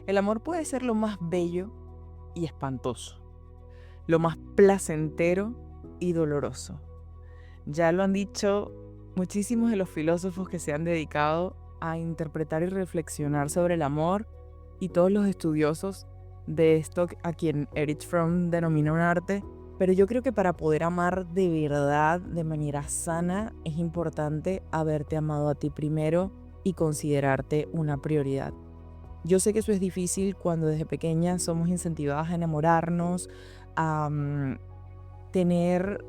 El amor puede ser lo más bello y espantoso, lo más placentero y doloroso. Ya lo han dicho muchísimos de los filósofos que se han dedicado a interpretar y reflexionar sobre el amor, y todos los estudiosos de esto a quien Erich Fromm denomina un arte. Pero yo creo que para poder amar de verdad, de manera sana, es importante haberte amado a ti primero y considerarte una prioridad. Yo sé que eso es difícil cuando desde pequeñas somos incentivadas a enamorarnos, a tener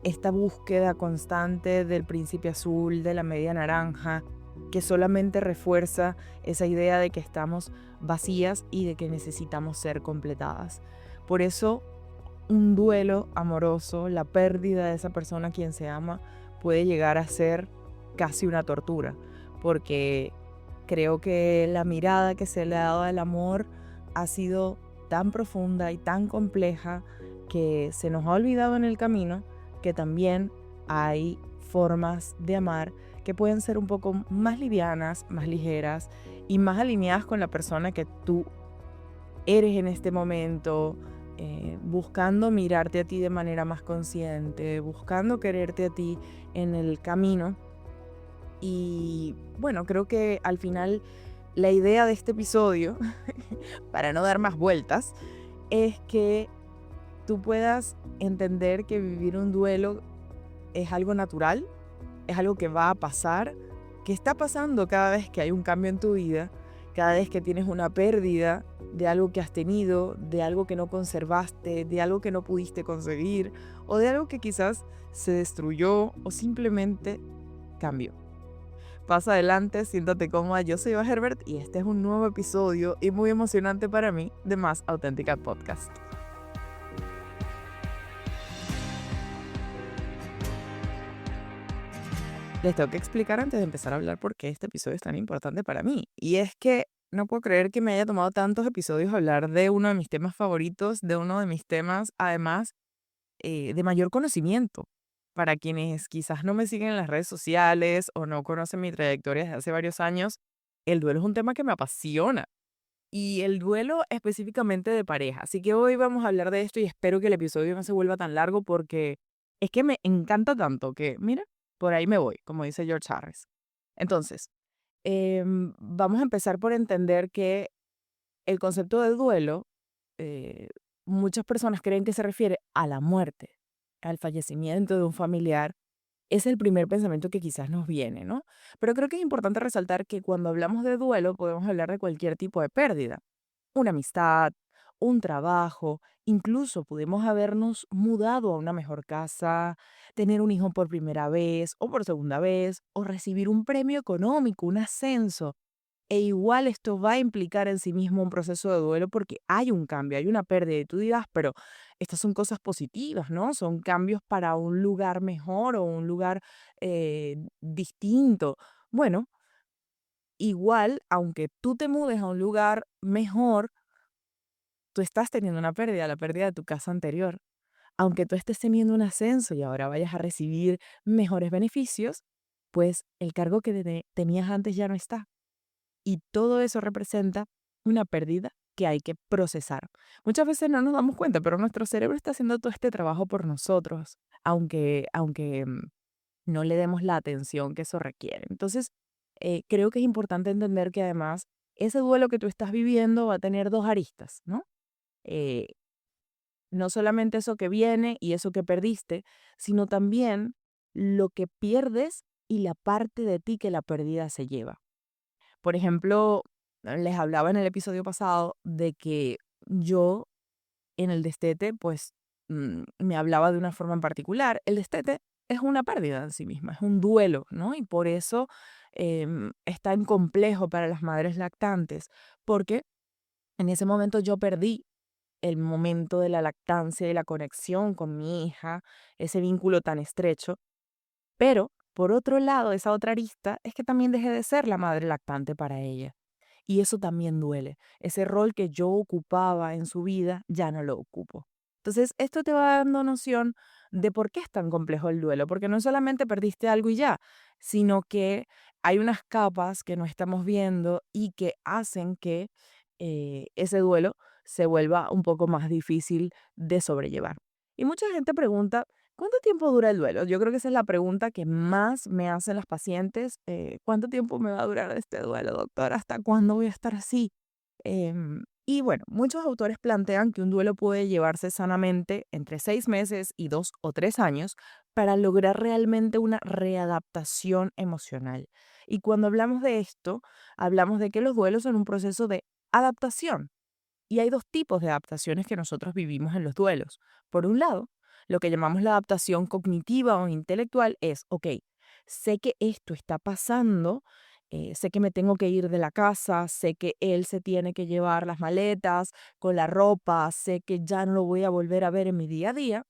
esta búsqueda constante del príncipe azul, de la media naranja, que solamente refuerza esa idea de que estamos vacías y de que necesitamos ser completadas. Por eso, un duelo amoroso, la pérdida de esa persona a quien se ama, puede llegar a ser casi una tortura, porque creo que la mirada que se le ha dado al amor ha sido tan profunda y tan compleja que se nos ha olvidado en el camino que también hay formas de amar que pueden ser un poco más livianas, más ligeras y más alineadas con la persona que tú eres en este momento, buscando mirarte a ti de manera más consciente, buscando quererte a ti en el camino. Y bueno, creo que al final la idea de este episodio, para no dar más vueltas, es que tú puedas entender que vivir un duelo es algo natural, es algo que va a pasar, que está pasando cada vez que hay un cambio en tu vida, cada vez que tienes una pérdida de algo que has tenido, de algo que no conservaste, de algo que no pudiste conseguir, o de algo que quizás se destruyó o simplemente cambió. Pasa adelante, siéntate cómoda. Yo soy Eva Herbert y este es un nuevo episodio y muy emocionante para mí de Más Auténtica Podcast. Les tengo que explicar antes de empezar a hablar por qué este episodio es tan importante para mí. Y es que no puedo creer que me haya tomado tantos episodios hablar de uno de mis temas favoritos, de uno de mis temas, además, de mayor conocimiento. Para quienes quizás no me siguen en las redes sociales o no conocen mi trayectoria desde hace varios años, el duelo es un tema que me apasiona. Y el duelo específicamente de pareja. Así que hoy vamos a hablar de esto y espero que el episodio no se vuelva tan largo porque es que me encanta tanto que, mira, por ahí me voy, como dice George Harris. Entonces, vamos a empezar por entender que el concepto de duelo, eh, muchas personas creen que se refiere a la muerte, al fallecimiento de un familiar. Es el primer pensamiento que quizás nos viene, ¿no? Pero creo que es importante resaltar que cuando hablamos de duelo podemos hablar de cualquier tipo de pérdida, una amistad, un trabajo, incluso podemos habernos mudado a una mejor casa, tener un hijo por primera vez o por segunda vez, o recibir un premio económico, un ascenso. E igual esto va a implicar en sí mismo un proceso de duelo porque hay un cambio, hay una pérdida. Y tú dirás, pero estas son cosas positivas, ¿no? Son cambios para un lugar mejor o un lugar distinto. Bueno, igual, aunque tú te mudes a un lugar mejor, tú estás teniendo una pérdida, la pérdida de tu casa anterior. Aunque tú estés teniendo un ascenso y ahora vayas a recibir mejores beneficios, pues el cargo que tenías antes ya no está. Y todo eso representa una pérdida que hay que procesar. Muchas veces no nos damos cuenta, pero nuestro cerebro está haciendo todo este trabajo por nosotros, aunque no le demos la atención que eso requiere. Entonces, creo que es importante entender que además ese duelo que tú estás viviendo va a tener dos aristas, ¿no? Eh, no solamente eso que viene y eso que perdiste, sino también lo que pierdes y la parte de ti que la pérdida se lleva. Por ejemplo, les hablaba en el episodio pasado de que yo en el destete, pues me hablaba de una forma en particular. El destete es una pérdida en sí misma, es un duelo, ¿no? Y por eso es tan complejo para las madres lactantes, porque en ese momento yo perdí el momento de la lactancia y la conexión con mi hija, ese vínculo tan estrecho. Pero, por otro lado, esa otra arista es que también dejé de ser la madre lactante para ella. Y eso también duele. Ese rol que yo ocupaba en su vida, ya no lo ocupo. Entonces, esto te va dando noción de por qué es tan complejo el duelo, porque no solamente perdiste algo y ya, sino que hay unas capas que no estamos viendo y que hacen que ese duelo se vuelva un poco más difícil de sobrellevar. Y mucha gente pregunta, ¿cuánto tiempo dura el duelo? Yo creo que esa es la pregunta que más me hacen las pacientes. ¿Cuánto tiempo me va a durar este duelo, doctor? ¿Hasta cuándo voy a estar así? Y bueno, muchos autores plantean que un duelo puede llevarse sanamente entre 6 meses y 2 o 3 años para lograr realmente una readaptación emocional. Y cuando hablamos de esto, hablamos de que los duelos son un proceso de adaptación. Y hay dos tipos de adaptaciones que nosotros vivimos en los duelos. Por un lado, lo que llamamos la adaptación cognitiva o intelectual es, ok, sé que esto está pasando, sé que me tengo que ir de la casa, sé que él se tiene que llevar las maletas con la ropa, sé que ya no lo voy a volver a ver en mi día a día,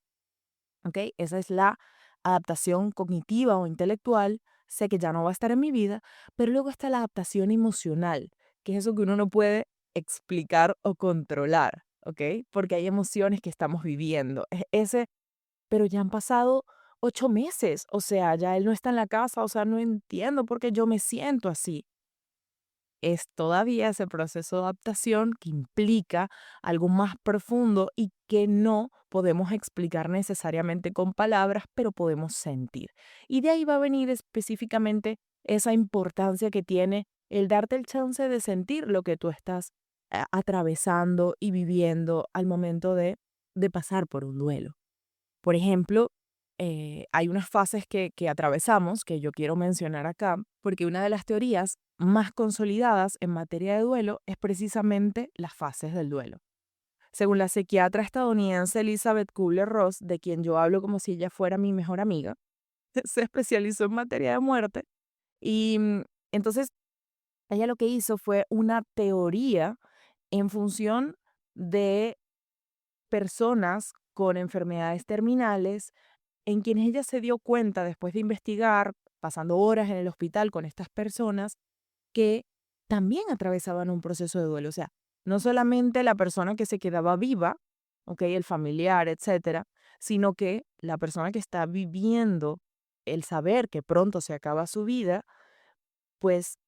ok, esa es la adaptación cognitiva o intelectual, sé que ya no va a estar en mi vida, pero luego está la adaptación emocional, que es eso que uno no puede explicar o controlar, ¿ok? Porque hay emociones que estamos viviendo. Ese, pero ya han pasado 8 meses, o sea, ya él no está en la casa, o sea, no entiendo por qué yo me siento así. Es todavía ese proceso de adaptación que implica algo más profundo y que no podemos explicar necesariamente con palabras, pero podemos sentir. Y de ahí va a venir específicamente esa importancia que tiene el darte el chance de sentir lo que tú estás atravesando y viviendo al momento de pasar por un duelo. Por ejemplo, hay unas fases que atravesamos que yo quiero mencionar acá, porque una de las teorías más consolidadas en materia de duelo es precisamente las fases del duelo. Según la psiquiatra estadounidense Elizabeth Kubler-Ross, de quien yo hablo como si ella fuera mi mejor amiga, se especializó en materia de muerte y entonces ella lo que hizo fue una teoría en función de personas con enfermedades terminales en quienes ella se dio cuenta después de investigar, pasando horas en el hospital con estas personas, que también atravesaban un proceso de duelo. O sea, no solamente la persona que se quedaba viva, ¿ok? El familiar, etcétera, sino que la persona que está viviendo el saber que pronto se acaba su vida, pues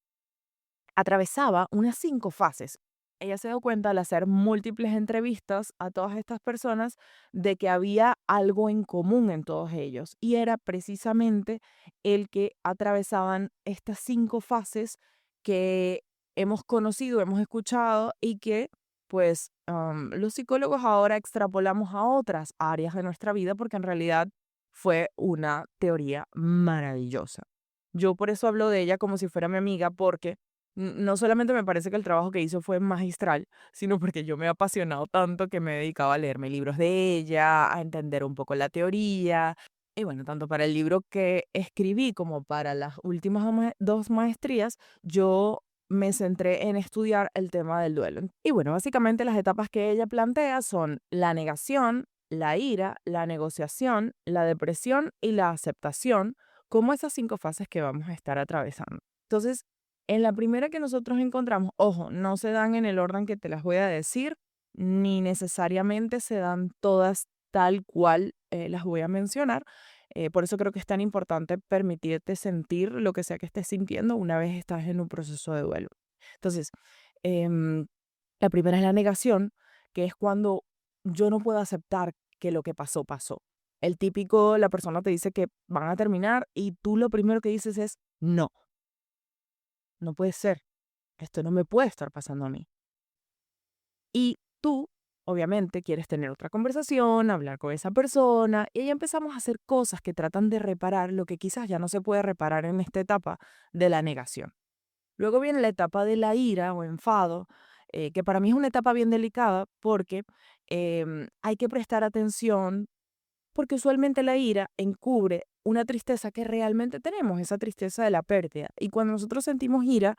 atravesaba unas 5 fases. Ella se dio cuenta al hacer múltiples entrevistas a todas estas personas de que había algo en común en todos ellos y era precisamente el que atravesaban estas 5 fases que hemos conocido, hemos escuchado y que pues los psicólogos ahora extrapolamos a otras áreas de nuestra vida porque en realidad fue una teoría maravillosa. Yo por eso hablo de ella como si fuera mi amiga porque no solamente me parece que el trabajo que hizo fue magistral, sino porque yo me he apasionado tanto que me he dedicado a leerme libros de ella, a entender un poco la teoría. Y bueno, tanto para el libro que escribí como para las últimas 2 maestrías, yo me centré en estudiar el tema del duelo. Y bueno, básicamente las etapas que ella plantea son la negación, la ira, la negociación, la depresión y la aceptación, como esas 5 fases que vamos a estar atravesando. Entonces, en la primera que nosotros encontramos, ojo, no se dan en el orden que te las voy a decir, ni necesariamente se dan todas tal cual las voy a mencionar. Por eso creo que es tan importante permitirte sentir lo que sea que estés sintiendo una vez estás en un proceso de duelo. Entonces, em, la primera es la negación, que es cuando yo no puedo aceptar que lo que pasó, pasó. El típico, la persona te dice que van a terminar y tú lo primero que dices es no, no puede ser. Esto no me puede estar pasando a mí. Y tú, obviamente, quieres tener otra conversación, hablar con esa persona, y ahí empezamos a hacer cosas que tratan de reparar lo que quizás ya no se puede reparar en esta etapa de la negación. Luego viene la etapa de la ira o enfado, que para mí es una etapa bien delicada porque hay que prestar atención, porque usualmente la ira encubre una tristeza que realmente tenemos, esa tristeza de la pérdida. Y cuando nosotros sentimos ira,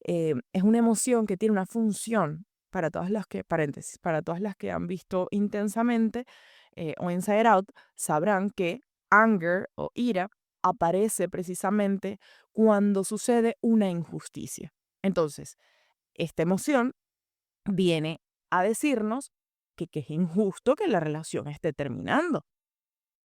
es una emoción que tiene una función para todas las que, paréntesis, para todas las que han visto intensamente o Inside Out, sabrán que anger o ira aparece precisamente cuando sucede una injusticia. Entonces, esta emoción viene a decirnos que es injusto que la relación esté terminando.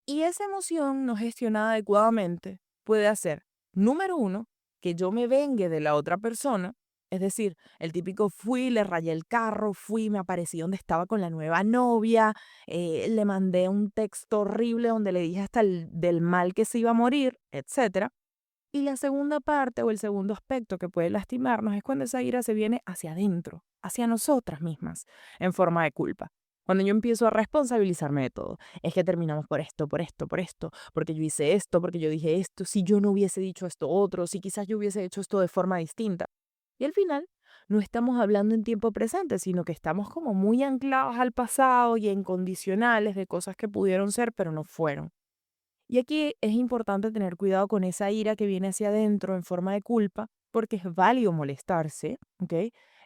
Y esa emoción no gestionada adecuadamente puede hacer, número uno, que yo me vengue de la otra persona, Es decir, el típico fui, le rayé el carro, fui, me aparecí donde estaba con la nueva novia, le mandé un texto horrible donde le dije hasta del mal que se iba a morir, etcétera. Y la segunda parte o el segundo aspecto que puede lastimarnos es cuando esa ira se viene hacia adentro, hacia nosotras mismas, en forma de culpa. Cuando yo empiezo a responsabilizarme de todo, es que terminamos por esto, por esto, por esto, porque yo hice esto, porque yo dije esto, si yo no hubiese dicho esto otro, si quizás yo hubiese hecho esto de forma distinta. Y al final no estamos hablando en tiempo presente, sino que estamos como muy anclados al pasado y en condicionales de cosas que pudieron ser, pero no fueron. Y aquí es importante tener cuidado con esa ira que viene hacia adentro en forma de culpa, porque es válido molestarse, ¿ok?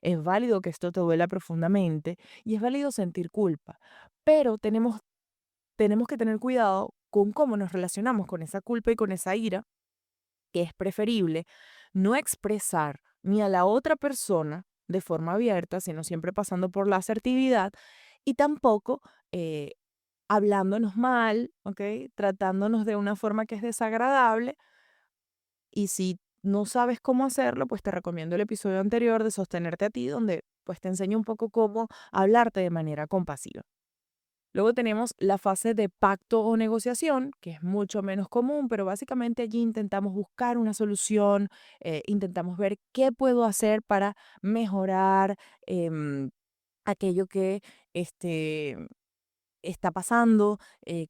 Es válido que esto te duela profundamente y es válido sentir culpa, pero tenemos que tener cuidado con cómo nos relacionamos con esa culpa y con esa ira, que es preferible no expresar ni a la otra persona de forma abierta, sino siempre pasando por la asertividad y tampoco eh, hablándonos mal, ¿ok? Tratándonos de una forma que es desagradable. Y si no sabes cómo hacerlo, pues te recomiendo el episodio anterior de Sostenerte a ti, donde pues te enseño un poco cómo hablarte de manera compasiva. Luego tenemos la fase de pacto o negociación, que es mucho menos común, pero básicamente allí intentamos buscar una solución, intentamos ver qué puedo hacer para mejorar aquello que este, está pasando,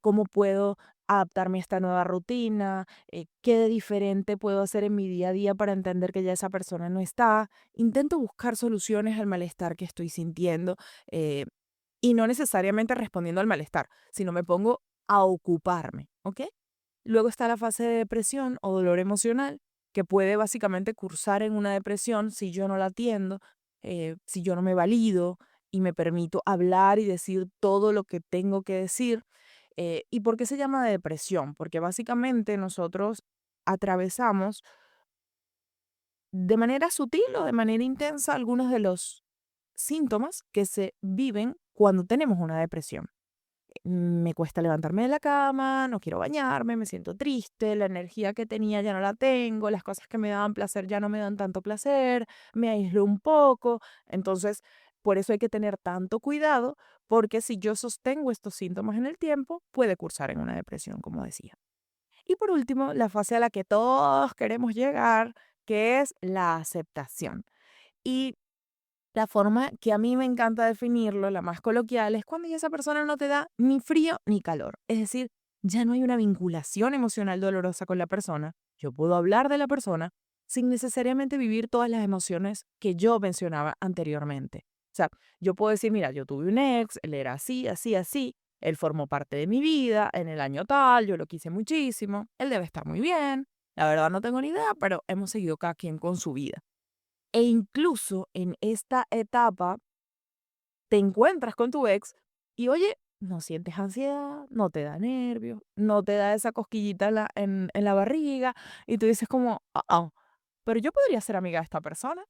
cómo puedo adaptarme a esta nueva rutina, qué de diferente puedo hacer en mi día a día para entender que ya esa persona no está. Intento buscar soluciones al malestar que estoy sintiendo eh, y no necesariamente respondiendo al malestar, sino me pongo a ocuparme, ¿ok? Luego está la fase de depresión o dolor emocional, que puede básicamente cursar en una depresión si yo no la atiendo, si yo no me valido y me permito hablar y decir todo lo que tengo que decir. ¿Y por qué se llama depresión? Porque básicamente nosotros atravesamos de manera sutil o de manera intensa algunos de los síntomas que se viven cuando tenemos una depresión. Me cuesta levantarme de la cama, no quiero bañarme, me siento triste, la energía que tenía ya no la tengo, las cosas que me daban placer ya no me dan tanto placer, me aíslo un poco. Entonces, por eso hay que tener tanto cuidado, porque si yo sostengo estos síntomas en el tiempo, puede cursar en una depresión, como decía. Y por último, la fase a la que todos queremos llegar, que es la aceptación. Y la forma que a mí me encanta definirlo, la más coloquial, es cuando ya esa persona no te da ni frío ni calor. Es decir, ya no hay una vinculación emocional dolorosa con la persona. Yo puedo hablar de la persona sin necesariamente vivir todas las emociones que yo mencionaba anteriormente. O sea, yo puedo decir, mira, yo tuve un ex, él era así, así, así, él formó parte de mi vida en el año tal, yo lo quise muchísimo, él debe estar muy bien, la verdad no tengo ni idea, pero hemos seguido cada quien con su vida. E incluso en esta etapa te encuentras con tu ex y oye, no sientes ansiedad, no te da nervios, no te da esa cosquillita en la barriga y tú dices como, pero yo podría ser amiga de esta persona.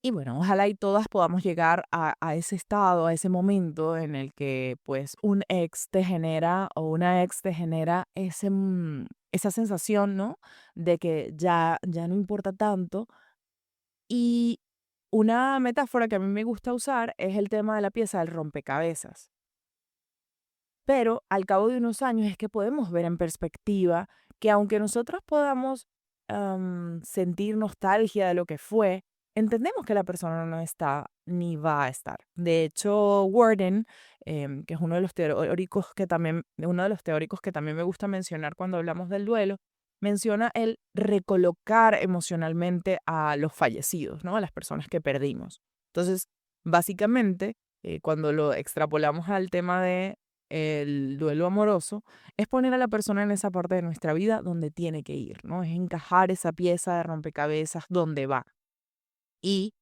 Y bueno, ojalá y todas podamos llegar a ese estado, a ese momento en el que pues un ex te genera o una ex te genera esa sensación, ¿no? De que ya no importa tanto. Y una metáfora que a mí me gusta usar es el tema de la pieza del rompecabezas. Pero al cabo de unos años es que podemos ver en perspectiva que aunque nosotros podamos sentir nostalgia de lo que fue, entendemos que la persona no está ni va a estar. De hecho, Worden, que es uno de los teóricos que también me gusta mencionar cuando hablamos del duelo, menciona el recolocar emocionalmente a los fallecidos, ¿no? A las personas que perdimos. Entonces, básicamente, cuando lo extrapolamos al tema de el duelo amoroso, es poner a la persona en esa parte de nuestra vida donde tiene que ir, ¿no? Es encajar esa pieza de rompecabezas donde va. Y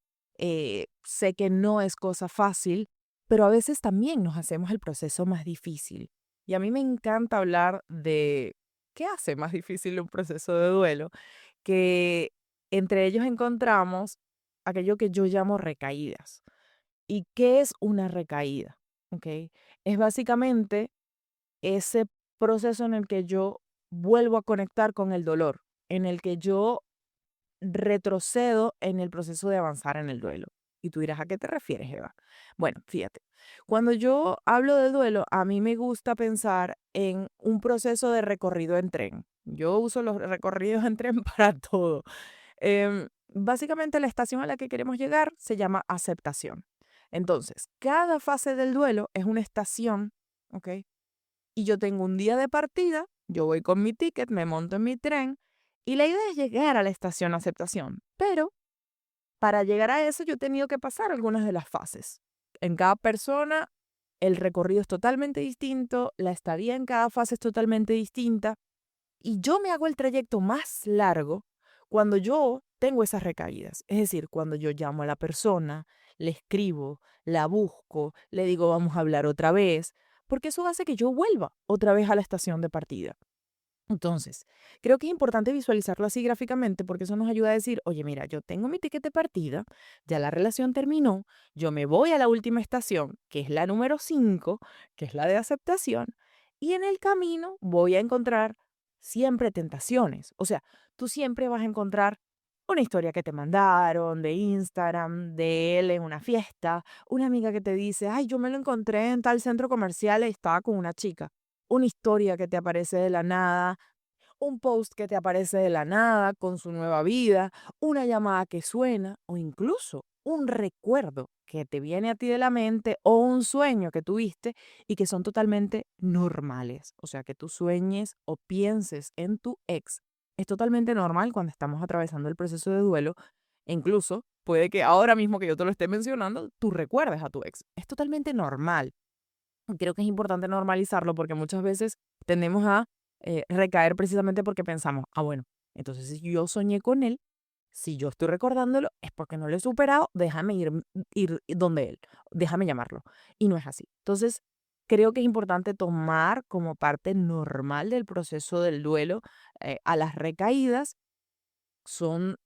sé que no es cosa fácil, pero a veces también nos hacemos el proceso más difícil. Y a mí me encanta hablar de qué hace más difícil un proceso de duelo, que entre ellos encontramos aquello que yo llamo recaídas. ¿Y qué es una recaída? ¿Ok? Es básicamente ese proceso en el que yo vuelvo a conectar con el dolor, en el que yo retrocedo en el proceso de avanzar en el duelo. Y tú dirás, ¿a qué te refieres, Eva? Bueno, fíjate, cuando yo hablo de duelo, a mí me gusta pensar en un proceso de recorrido en tren. Yo uso los recorridos en tren para todo. Básicamente la estación a la que queremos llegar se llama aceptación. Entonces, cada fase del duelo es una estación, ¿ok? Y yo tengo un día de partida, yo voy con mi ticket, me monto en mi tren y la idea es llegar a la estación aceptación. Pero para llegar a eso yo he tenido que pasar algunas de las fases. En cada persona el recorrido es totalmente distinto, la estadía en cada fase es totalmente distinta y yo me hago el trayecto más largo cuando yo tengo esas recaídas. Es decir, cuando yo llamo a la persona, le escribo, la busco, le digo vamos a hablar otra vez, porque eso hace que yo vuelva otra vez a la estación de partida. Entonces, creo que es importante visualizarlo así gráficamente porque eso nos ayuda a decir, oye, mira, yo tengo mi ticket de partida, ya la relación terminó, yo me voy a la última estación, que es la número 5, que es la de aceptación, y en el camino voy a encontrar siempre tentaciones. O sea, tú siempre vas a encontrar una historia que te mandaron de Instagram, de él en una fiesta, una amiga que te dice, ay, yo me lo encontré en tal centro comercial y estaba con una chica, una historia que te aparece de la nada, un post que te aparece de la nada con su nueva vida, una llamada que suena o incluso un recuerdo que te viene a ti de la mente o un sueño que tuviste y que son totalmente normales. O sea, que tú sueñes o pienses en tu ex es totalmente normal cuando estamos atravesando el proceso de duelo. E incluso puede que ahora mismo que yo te lo esté mencionando, tú recuerdes a tu ex. Es totalmente normal. Creo que es importante normalizarlo porque muchas veces tendemos a recaer precisamente porque pensamos, ah, bueno, entonces si yo soñé con él, si yo estoy recordándolo, es porque no lo he superado, déjame ir donde él, déjame llamarlo. Y no es así. Entonces, creo que es importante tomar como parte normal del proceso del duelo a las recaídas. Son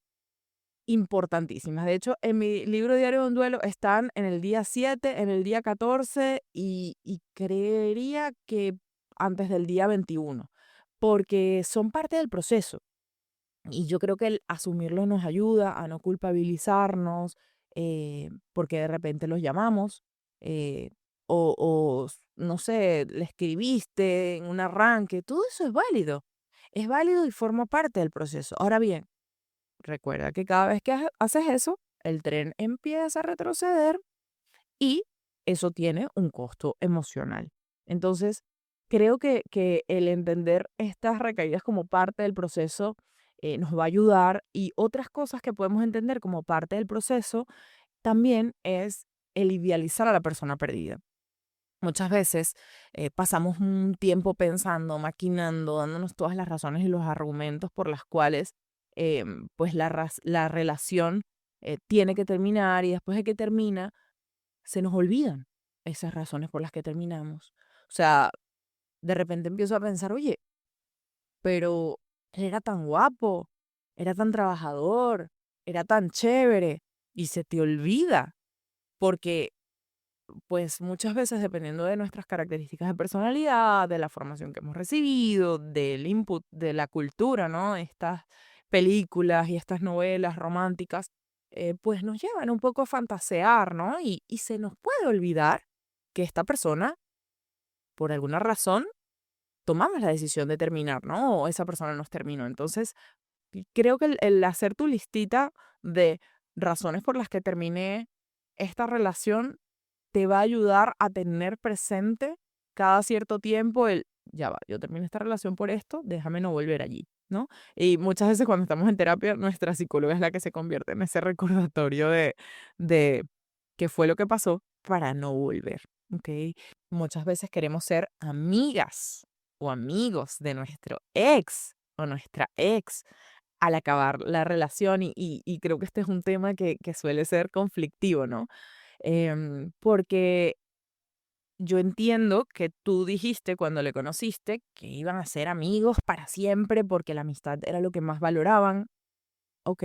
importantísimas. De hecho, en mi libro diario de un duelo están en el día 7, en el día 14 y creería que antes del día 21, porque son parte del proceso. Y yo creo que el asumirlo nos ayuda a no culpabilizarnos, porque de repente los llamamos, eh, no sé, le escribiste en un arranque, todo eso es válido y forma parte del proceso. Ahora bien, recuerda que cada vez que haces eso, el tren empieza a retroceder y eso tiene un costo emocional. Entonces, creo que el entender estas recaídas como parte del proceso nos va a ayudar y otras cosas que podemos entender como parte del proceso también es el idealizar a la persona perdida. Muchas veces pasamos un tiempo pensando, maquinando, dándonos todas las razones y los argumentos por las cuales pues la relación tiene que terminar y después de que termina se nos olvidan esas razones por las que terminamos. O sea, de repente empiezo a pensar, oye, pero él era tan guapo, era tan trabajador, era tan chévere y se te olvida porque pues muchas veces dependiendo de nuestras características de personalidad, de la formación que hemos recibido, del input de la cultura, ¿no? Estas películas y estas novelas románticas, pues nos llevan un poco a fantasear, ¿no? Y se nos puede olvidar que esta persona, por alguna razón, tomamos la decisión de terminar, ¿no? O esa persona nos terminó. Entonces, creo que el hacer tu listita de razones por las que terminé esta relación te va a ayudar a tener presente cada cierto tiempo ya va, yo terminé esta relación por esto, déjame no volver allí, ¿no? Y muchas veces cuando estamos en terapia, nuestra psicóloga es la que se convierte en ese recordatorio de qué fue lo que pasó para no volver, ¿ok? Muchas veces queremos ser amigas o amigos de nuestro ex o nuestra ex al acabar la relación y creo que este es un tema que suele ser conflictivo, ¿no? Porque yo entiendo que tú dijiste cuando le conociste que iban a ser amigos para siempre porque la amistad era lo que más valoraban. Ok,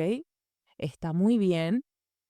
está muy bien,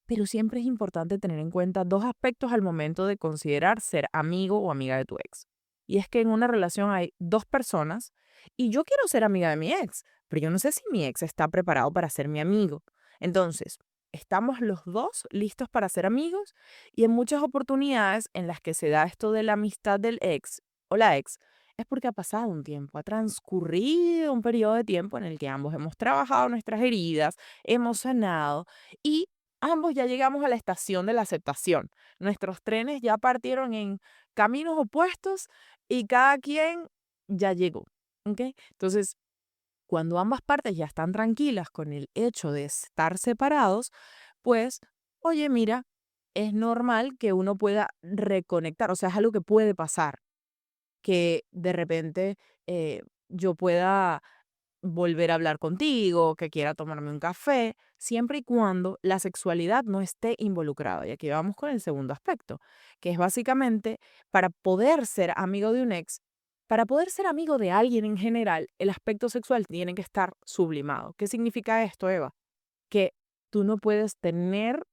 pero siempre es importante tener en cuenta dos aspectos al momento de considerar ser amigo o amiga de tu ex. Y es que en una relación hay dos personas y yo quiero ser amiga de mi ex, pero yo no sé si mi ex está preparado para ser mi amigo. Entonces, estamos los dos listos para ser amigos y en muchas oportunidades en las que se da esto de la amistad del ex o la ex, es porque ha pasado un tiempo, ha transcurrido un periodo de tiempo en el que ambos hemos trabajado nuestras heridas, hemos sanado y ambos ya llegamos a la estación de la aceptación. Nuestros trenes ya partieron en caminos opuestos y cada quien ya llegó. ¿Ok? Entonces, cuando ambas partes ya están tranquilas con el hecho de estar separados, pues, oye, mira, es normal que uno pueda reconectar, o sea, es algo que puede pasar, que de repente yo pueda volver a hablar contigo, que quiera tomarme un café, siempre y cuando la sexualidad no esté involucrada. Y aquí vamos con el segundo aspecto, que es básicamente para poder ser amigo de un ex, para poder ser amigo de alguien en general, el aspecto sexual tiene que estar sublimado. ¿Qué significa esto, Eva? Que tú no puedes tener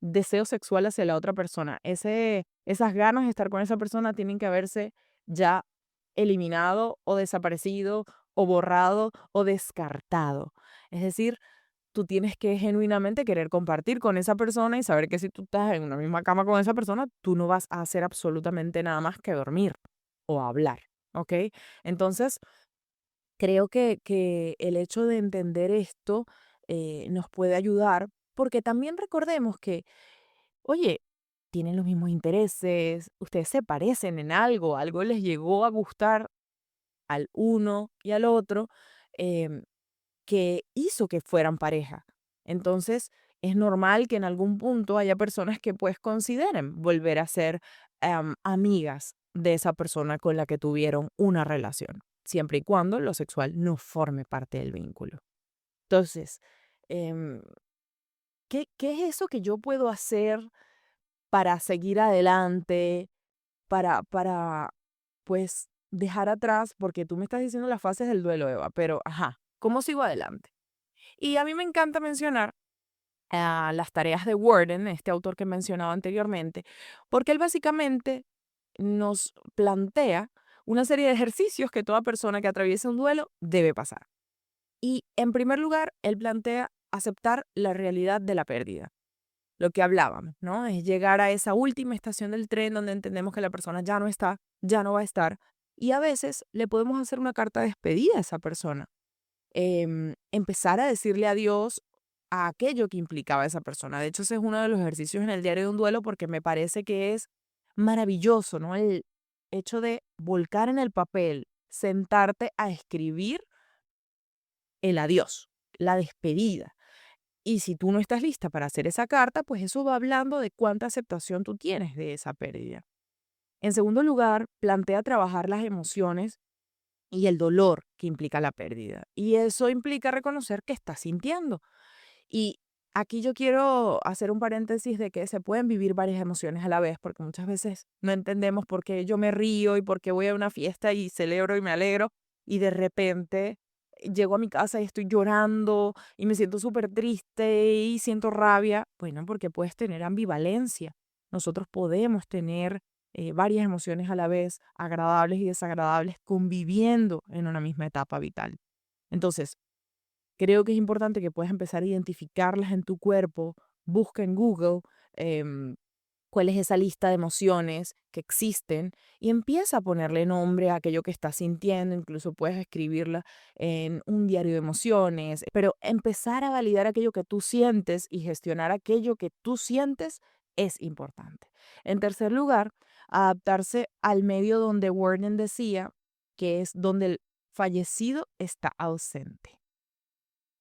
deseo sexual hacia la otra persona. Esas ganas de estar con esa persona tienen que haberse ya eliminado o desaparecido o borrado o descartado. Es decir, tú tienes que genuinamente querer compartir con esa persona y saber que si tú estás en una misma cama con esa persona, tú no vas a hacer absolutamente nada más que dormir o hablar, ¿ok? Entonces, creo que el hecho de entender esto nos puede ayudar porque también recordemos que, oye, tienen los mismos intereses, ustedes se parecen en algo, algo les llegó a gustar al uno y al otro, em, que hizo que fueran pareja. Entonces, es normal que en algún punto haya personas que pues consideren volver a ser amigas de esa persona con la que tuvieron una relación, siempre y cuando lo sexual no forme parte del vínculo. Entonces, em, ¿qué es eso que yo puedo hacer para seguir adelante, para pues, dejar atrás? Porque tú me estás diciendo las fases del duelo, Eva, pero, ajá, ¿cómo sigo adelante? Y a mí me encanta mencionar las tareas de Worden, este autor que mencionaba anteriormente, porque él básicamente nos plantea una serie de ejercicios que toda persona que atraviesa un duelo debe pasar. Y en primer lugar, él plantea aceptar la realidad de la pérdida. Lo que hablábamos, ¿no? Es llegar a esa última estación del tren donde entendemos que la persona ya no está, ya no va a estar. Y a veces le podemos hacer una carta de despedida a esa persona. Empezar a decirle adiós a aquello que implicaba esa persona. De hecho, ese es uno de los ejercicios en el diario de un duelo porque me parece que es maravilloso, ¿no? El hecho de volcar en el papel, sentarte a escribir el adiós, la despedida. Y si tú no estás lista para hacer esa carta, pues eso va hablando de cuánta aceptación tú tienes de esa pérdida. En segundo lugar, plantea trabajar las emociones y el dolor que implica la pérdida. Y eso implica reconocer que estás sintiendo. Y aquí yo quiero hacer un paréntesis de que se pueden vivir varias emociones a la vez, porque muchas veces no entendemos por qué yo me río y por qué voy a una fiesta y celebro y me alegro y de repente llego a mi casa y estoy llorando y me siento súper triste y siento rabia. Bueno, porque puedes tener ambivalencia. Nosotros podemos tener varias emociones a la vez, agradables y desagradables, conviviendo en una misma etapa vital. Entonces, creo que es importante que puedas empezar a identificarlas en tu cuerpo. Busca en Google em, cuál es esa lista de emociones que existen y empieza a ponerle nombre a aquello que estás sintiendo. Incluso puedes escribirla en un diario de emociones, pero empezar a validar aquello que tú sientes y gestionar aquello que tú sientes es importante. En tercer lugar, adaptarse al medio donde Warden decía que es donde el fallecido está ausente.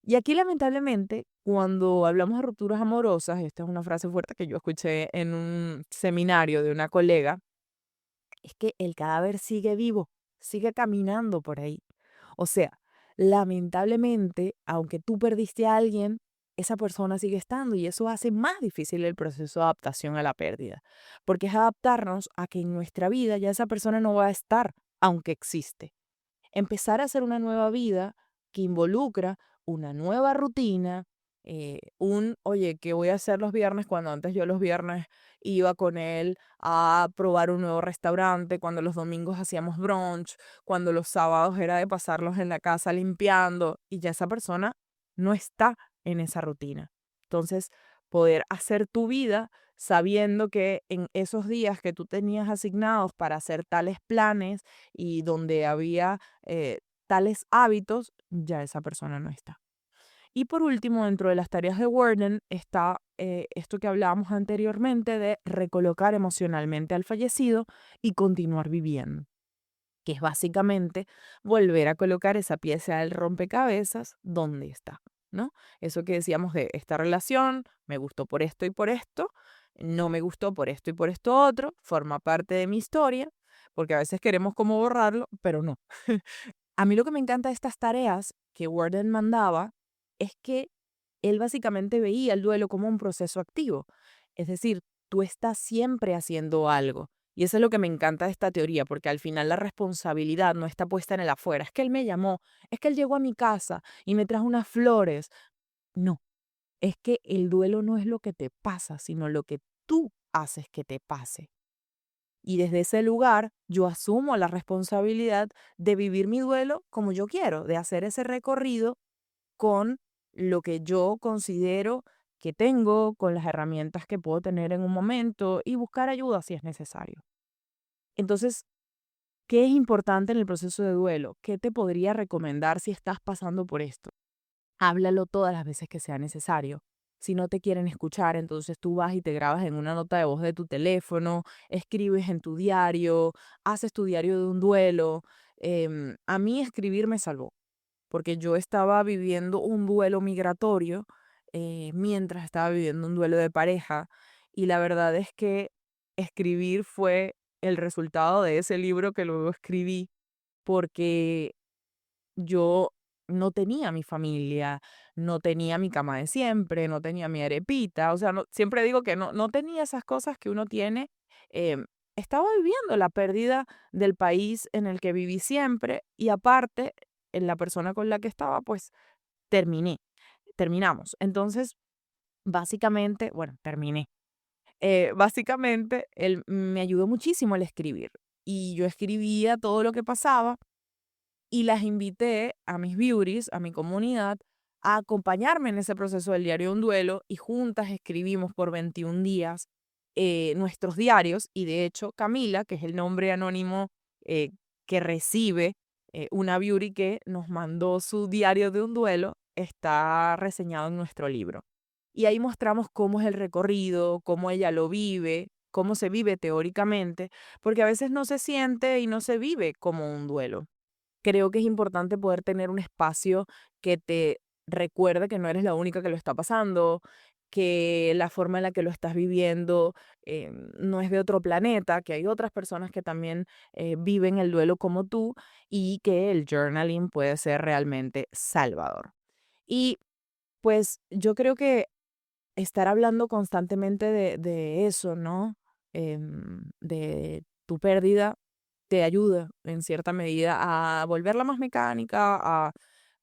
Y aquí, lamentablemente, cuando hablamos de rupturas amorosas, esta es una frase fuerte que yo escuché en un seminario de una colega, es que el cadáver sigue vivo, sigue caminando por ahí. O sea, lamentablemente, aunque tú perdiste a alguien, esa persona sigue estando y eso hace más difícil el proceso de adaptación a la pérdida, porque es adaptarnos a que en nuestra vida ya esa persona no va a estar, aunque existe. Empezar a hacer una nueva vida que involucra una nueva rutina, oye, ¿qué voy a hacer los viernes cuando antes yo los viernes iba con él a probar un nuevo restaurante, cuando los domingos hacíamos brunch, cuando los sábados era de pasarlos en la casa limpiando y ya esa persona no está en esa rutina. Entonces, poder hacer tu vida sabiendo que en esos días que tú tenías asignados para hacer tales planes y donde había tales hábitos, ya esa persona no está. Y por último, dentro de las tareas de Warden está esto que hablábamos anteriormente de recolocar emocionalmente al fallecido y continuar viviendo, que es básicamente volver a colocar esa pieza del rompecabezas donde está, ¿no? Eso que decíamos de esta relación, me gustó por esto y por esto, no me gustó por esto y por esto otro, forma parte de mi historia, porque a veces queremos como borrarlo, pero no. A mí lo que me encanta de estas tareas que Warden mandaba es que él básicamente veía el duelo como un proceso activo. Es decir, tú estás siempre haciendo algo. Y eso es lo que me encanta de esta teoría, porque al final la responsabilidad no está puesta en el afuera. Es que él me llamó, es que él llegó a mi casa y me trajo unas flores. No, es que el duelo no es lo que te pasa, sino lo que tú haces que te pase. Y desde ese lugar yo asumo la responsabilidad de vivir mi duelo como yo quiero, de hacer ese recorrido con lo que yo considero que tengo, con las herramientas que puedo tener en un momento y buscar ayuda si es necesario. Entonces, ¿qué es importante en el proceso de duelo? ¿Qué te podría recomendar si estás pasando por esto? Háblalo todas las veces que sea necesario. Si no te quieren escuchar, entonces tú vas y te grabas en una nota de voz de tu teléfono, escribes en tu diario, haces tu diario de un duelo. A mí escribir me salvó, porque yo estaba viviendo un duelo migratorio mientras estaba viviendo un duelo de pareja y la verdad es que escribir fue el resultado de ese libro que luego escribí porque yo no tenía mi familia, no tenía mi cama de siempre, no tenía mi arepita, o sea, siempre digo que no tenía esas cosas que uno tiene. em, Estaba viviendo la pérdida del país en el que viví siempre y aparte, en la persona con la que estaba, pues terminamos. Entonces, básicamente, bueno, terminé. Básicamente, él me ayudó muchísimo al escribir y yo escribía todo lo que pasaba y las invité a mis beauties, a mi comunidad, a acompañarme en ese proceso del diario de un duelo y juntas escribimos por 21 días nuestros diarios y de hecho Camila, que es el nombre anónimo eh, que recibe una beauty que nos mandó su diario de un duelo, está reseñado en nuestro libro. Y ahí mostramos cómo es el recorrido, cómo ella lo vive, cómo se vive teóricamente, porque a veces no se siente y no se vive como un duelo. Creo que es importante poder tener un espacio que te recuerde que no eres la única que lo está pasando, que la forma en la que lo estás viviendo no es de otro planeta, que hay otras personas que también viven el duelo como tú y que el journaling puede ser realmente salvador. Y pues yo creo que estar hablando constantemente de eso, ¿no? De tu pérdida te ayuda en cierta medida a volverla más mecánica,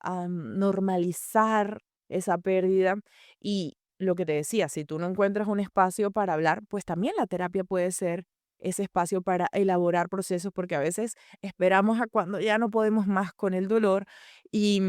a normalizar esa pérdida. Y lo que te decía, si tú no encuentras un espacio para hablar, pues también la terapia puede ser ese espacio para elaborar procesos, porque a veces esperamos a cuando ya no podemos más con el dolor y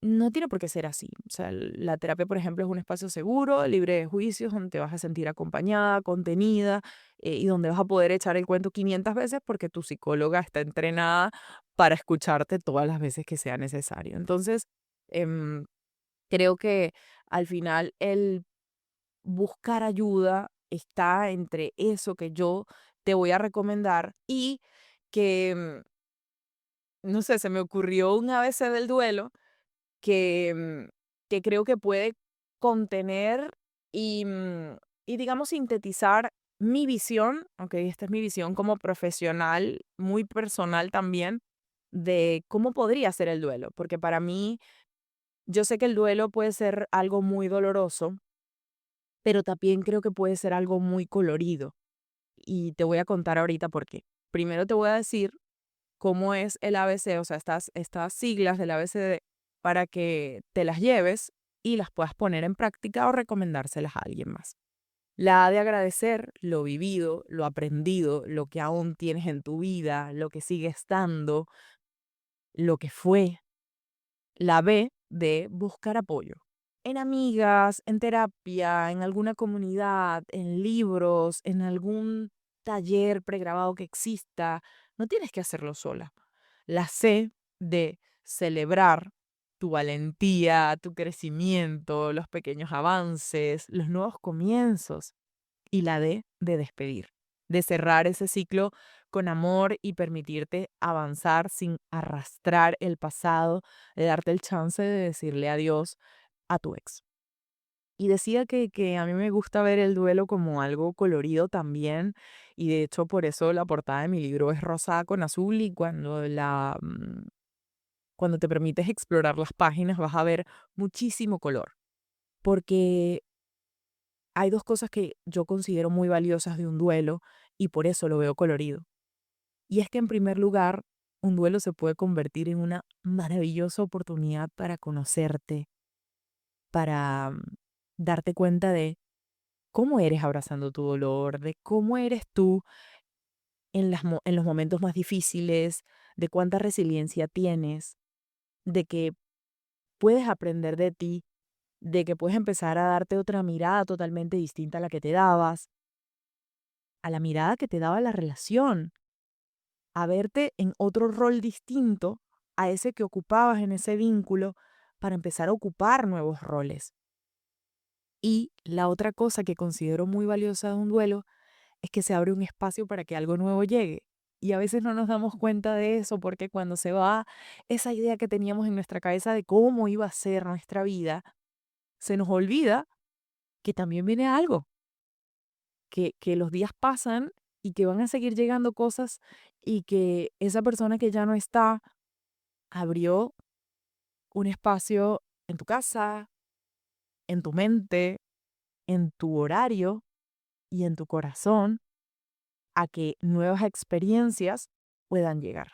no tiene por qué ser así. O sea, la terapia, por ejemplo, es un espacio seguro, libre de juicios, donde te vas a sentir acompañada, contenida y donde vas a poder echar el cuento 500 veces porque tu psicóloga está entrenada para escucharte todas las veces que sea necesario. Entonces, em, creo que al final el buscar ayuda está entre eso que yo te voy a recomendar y que, no sé, se me ocurrió un ABC del duelo que, que creo que puede contener y, y digamos, sintetizar mi visión, ok, esta es mi visión como profesional, muy personal también, de cómo podría ser el duelo, porque para mí, yo sé que el duelo puede ser algo muy doloroso, pero también creo que puede ser algo muy colorido. Y te voy a contar ahorita por qué. Primero te voy a decir cómo es el ABC, o sea, estas siglas del ABCD para que te las lleves y las puedas poner en práctica o recomendárselas a alguien más. La A de agradecer lo vivido, lo aprendido, lo que aún tienes en tu vida, lo que sigue estando, lo que fue. La B de buscar apoyo. en amigas, en terapia, en alguna comunidad, en libros, en algún taller pregrabado que exista. No tienes que hacerlo sola. La C de celebrar tu valentía, tu crecimiento, los pequeños avances, los nuevos comienzos. Y la D de despedir, de cerrar ese ciclo con amor y permitirte avanzar sin arrastrar el pasado, de darte el chance de decirle adiós a tu ex. Y decía que a mí me gusta ver el duelo como algo colorido también, y de hecho por eso la portada de mi libro es rosada con azul, y cuando te permites explorar las páginas vas a ver muchísimo color, porque hay dos cosas que yo considero muy valiosas de un duelo y por eso lo veo colorido. Y es que en primer lugar, un duelo se puede convertir en una maravillosa oportunidad para conocerte, para darte cuenta de cómo eres abrazando tu dolor, de cómo eres tú en los momentos más difíciles, de cuánta resiliencia tienes, de que puedes aprender de ti, de que puedes empezar a darte otra mirada totalmente distinta a la que te dabas, a la mirada que te daba la relación, a verte en otro rol distinto a ese que ocupabas en ese vínculo para empezar a ocupar nuevos roles. Y la otra cosa que considero muy valiosa de un duelo es que se abre un espacio para que algo nuevo llegue. Y a veces no nos damos cuenta de eso porque cuando se va esa idea que teníamos en nuestra cabeza de cómo iba a ser nuestra vida, se nos olvida que también viene algo, que los días pasan y que van a seguir llegando cosas y que esa persona que ya no está abrió un espacio en tu casa, en tu mente, en tu horario y en tu corazón a que nuevas experiencias puedan llegar.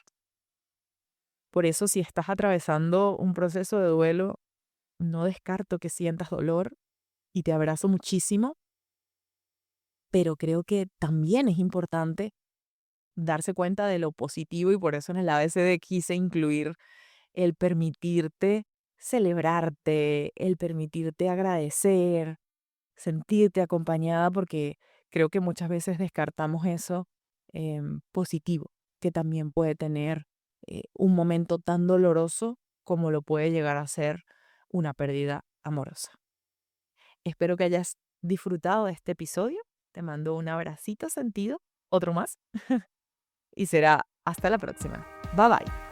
Por eso, si estás atravesando un proceso de duelo, no descarto que sientas dolor y te abrazo muchísimo, pero creo que también es importante darse cuenta de lo positivo y por eso en el ABCD quise incluir el permitirte celebrarte, el permitirte agradecer, sentirte acompañada, porque creo que muchas veces descartamos eso positivo, que también puede tener un momento tan doloroso como lo puede llegar a ser una pérdida amorosa. Espero que hayas disfrutado de este episodio. Te mando un abracito sentido, otro más, y será hasta la próxima. Bye bye.